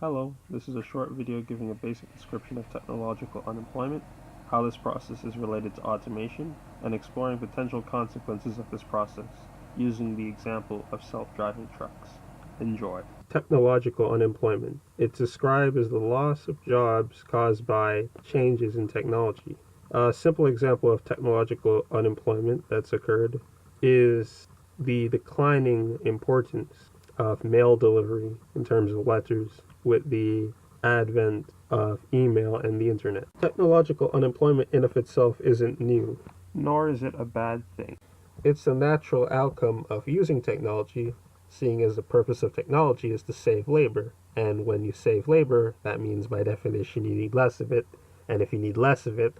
Hello, this is a short video giving a basic description of technological unemployment, how this process is related to automation, and exploring potential consequences of this process, using the example of self-driving trucks. Enjoy. Technological unemployment. It's described as the loss of jobs caused by changes in technology. A simple example of technological unemployment that's occurred is the declining importance of mail delivery in terms of letters with the advent of email and the internet. Technological unemployment in of itself isn't new, nor is it a bad thing. It's a natural outcome of using technology, seeing as the purpose of technology is to save labor. And when you save labor, that means by definition you need less of it. And if you need less of it,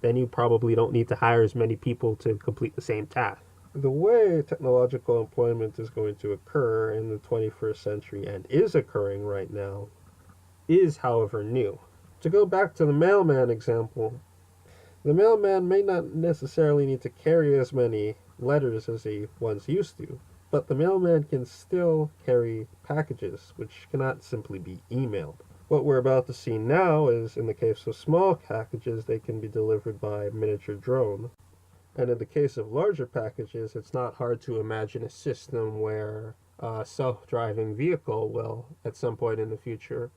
then you probably don't need to hire as many people to complete the same task. The way technological employment is going to occur in the 21st century and is occurring right now is, however, new. To go back to the mailman example, the mailman may not necessarily need to carry as many letters as he once used to, but the mailman can still carry packages, which cannot simply be emailed. What we're about to see now is, in the case of small packages, they can be delivered by a miniature drone. And in the case of larger packages, it's not hard to imagine a system where a self-driving vehicle will, at some point in the future,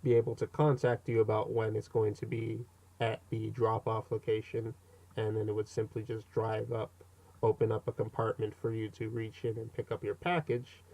be able to contact you about when it's going to be at the drop-off location, and then it would simply just drive up, open up a compartment for you to reach in and pick up your package,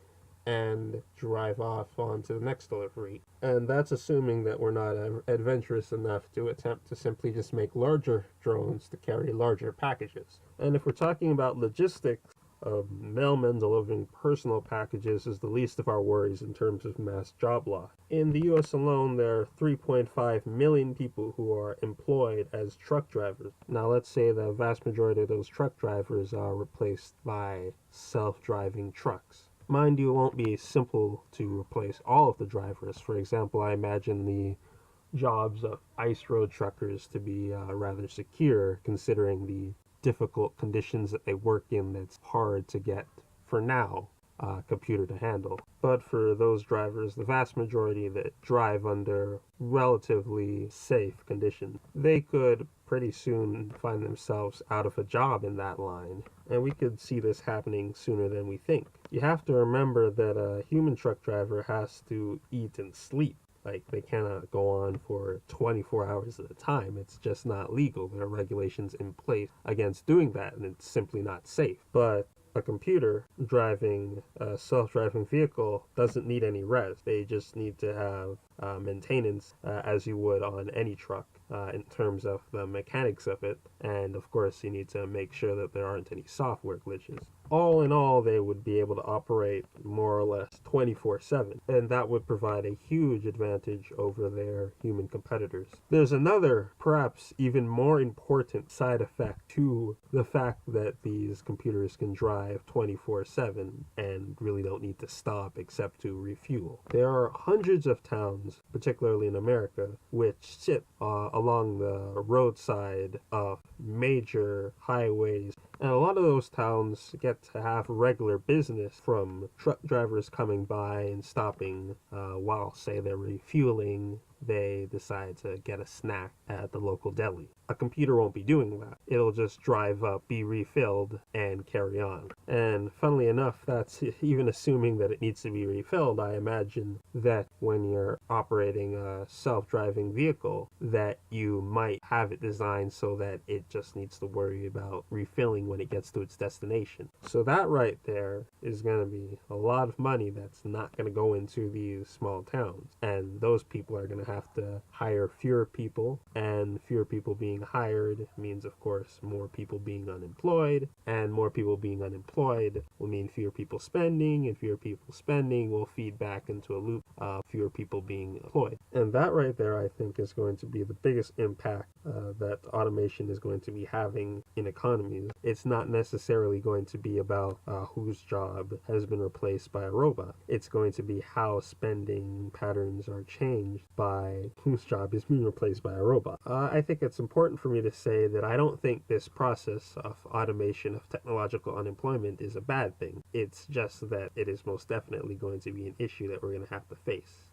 and drive off on to the next delivery. And that's assuming that we're not adventurous enough to attempt to simply just make larger drones to carry larger packages. And if we're talking about logistics, mailmen delivering personal packages is the least of our worries in terms of mass job loss. In the US alone, there are 3.5 million people who are employed as truck drivers. Now, let's say the vast majority of those truck drivers are replaced by self-driving trucks. Mind you, it won't be simple to replace all of the drivers. For example, I imagine the jobs of ice road truckers to be rather secure, considering the difficult conditions that they work in that's hard to get, for now, a computer to handle. But for those drivers, the vast majority that drive under relatively safe conditions, they could pretty soon find themselves out of a job in that line. And we could see this happening sooner than we think. You have to remember that a human truck driver has to eat and sleep. Like, they cannot go on for 24 hours at a time. It's just not legal. There are regulations in place against doing that, and it's simply not safe. But a computer driving a self-driving vehicle doesn't need any rest. They just need to have maintenance as you would on any truck in terms of the mechanics of it. And of course, you need to make sure that there aren't any software glitches. All in all, they would be able to operate more or less 24/7, and that would provide a huge advantage over their human competitors. There's another, perhaps even more important side effect to the fact that these computers can drive 24/7 and really don't need to stop except to refuel. There are hundreds of towns, particularly in America, which sit along the roadside of major highways. And a lot of those towns get to have regular business from truck drivers coming by and stopping while, say, they're refueling. They decide to get a snack at the local deli. A computer won't be doing that. It'll just drive up, be refilled, and carry on. And funnily enough, that's even assuming that it needs to be refilled. I imagine that when you're operating a self-driving vehicle, that you might have it designed so that it just needs to worry about refilling when it gets to its destination. So that right there is going to be a lot of money that's not going to go into these small towns. And those people are going to have to hire fewer people, and fewer people being hired means, of course, more people being unemployed, and more people being unemployed will mean fewer people spending, and fewer people spending will feed back into a loop of fewer people being employed. And that right there, I think, is going to be the biggest impact that automation is going to be having in economies. It's not necessarily going to be about whose job has been replaced by a robot. It's going to be how spending patterns are changed by whose job is being replaced by a robot. I think it's important for me to say that I don't think this process of automation of technological unemployment is a bad thing. It's just that it is most definitely going to be an issue that we're going to have to face.